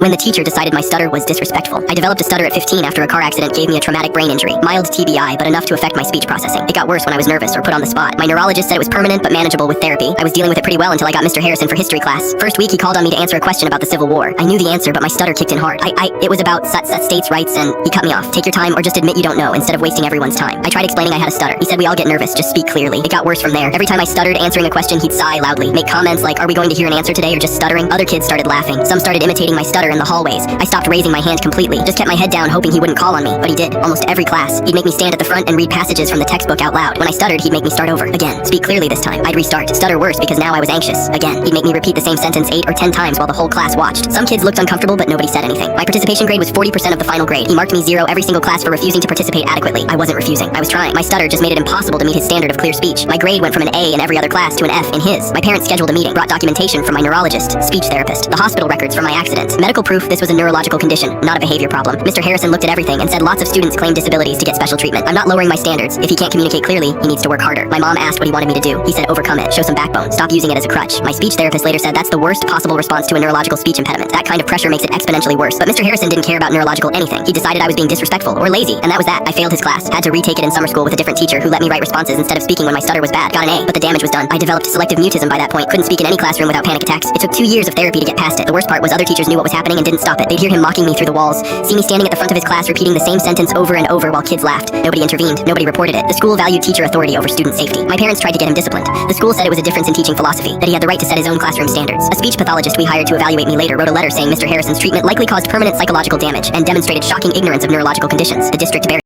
when the teacher decided my stutter was disrespectful. I developed a stutter at 15 after a car accident gave me a traumatic brain injury. Mild TBI, but enough to affect my speech processing. It got worse when I was nervous or put on the spot. My neurologist said it was permanent but manageable with therapy. I was dealing with it pretty well until I got Mr. Harrison for history class. First week he called on me to answer a question about the Civil War. I knew the answer, but my stutter kicked in hard. It was about states' rights, and he cut me off. Take your time or just admit you don't know instead of wasting everyone's time. I tried explaining I had a stutter. He said we all get nervous, just speak clearly. It got worse from there. Every time I stuttered answering a question, he'd sigh loudly, make comments like, are we going to hear an answer today or just stuttering? Other kids started laughing. Some started imitating my stutter in the hallways. I stopped raising my hand completely, just kept my head down hoping he wouldn't call on me, but he did. Almost every class, he'd make me stand at the front and read passages from the textbook out loud. When I stuttered, he'd make me start over. Again, speak clearly this time. I'd restart. Stutter worse because now I was anxious. Again, he'd make me repeat the same sentence 8 or 10 times while the whole class watched. Some kids looked uncomfortable, but nobody said anything. My participation grade was 40% of the final grade. He marked me 0 every single class for refusing to participate adequately. I wasn't refusing. I was trying. My stutter just made it impossible to meet his standard of clear speech. My grade went from an A in every other class to an F in his. My parents scheduled a meeting, brought documentation from my neurologist, speech therapist, the hospital records from my accident, medical proof this was a neurological condition, not a behavior problem. Mr. Harrison looked at everything and said lots of students claim disabilities to get special treatment. I'm not lowering my standards. If he can't communicate clearly, he needs to work harder. My mom asked what he wanted me to do. He said overcome it, show some backbone, stop using it as a crutch. My speech therapist later said that's the worst possible response to a neurological speech impediment. That kind of pressure makes it exponentially worse. But Mr. Harrison didn't care about neurological anything. He decided I was being disrespectful or lazy, and that was that. I failed his class. Had to retake it in summer school with a different teacher who let me write responses instead of speaking when my stutter was bad. Got an A, but the damage was done. I developed selective mutism by that point. Couldn't speak in any classroom without panic attacks. It took 2 years of therapy to get past it. The worst part was other teachers knew what was happening and didn't stop it. They'd hear him mocking me through the walls, see me standing at the front of his class repeating the same sentence over and over while kids laughed. Nobody intervened. Nobody reported it. The school valued teacher authority over student safety. My parents tried to get him disciplined. The school said it was a difference in teaching philosophy, that he had the right to set his own classroom standards. A speech pathologist we hired to evaluate me later wrote a letter saying Mr. Harrison's treatment likely caused permanent psychological damage and demonstrated shocking ignorance of neurological conditions. The district buried